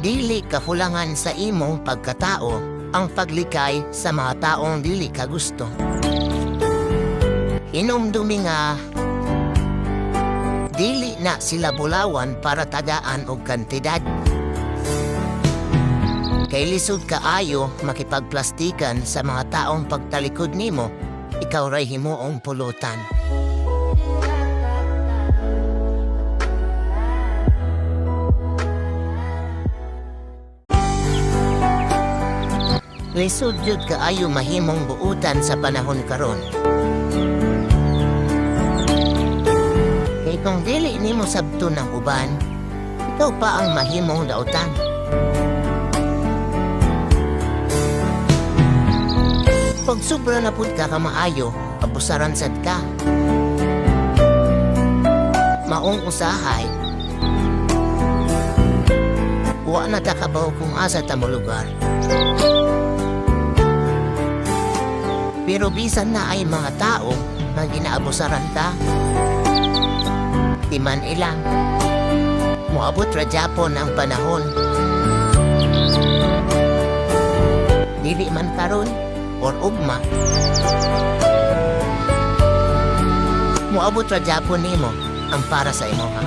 Dili kahulangan sa imong pagkatao ang paglikay sa mga taong dili ka gusto. Hinumdumi nga dili na sila bulawan para tagaan og kantidad. Kay lisod kaayo makipagplastikan sa mga taong pagtalikod nimo, ikaw ray himuong pulutan. Lisod jud kaayo mahimong buutan sa panahon karon. Kay kung dili nimo sabto ng uban, ikaw pa ang mahimong dautan. Pag sobra na pud ka kamaayo, abusaran sad ka. Maong usahay, wa na ta kabaw kung asa ta mo lugar. Pero bisan na ay mga tao na ginaabusaran ta, di man ilang. Moabot ra gyapon ang panahon. Dili man karon or ugma. Moabot ra gyapon nimo ang para sa imo ha.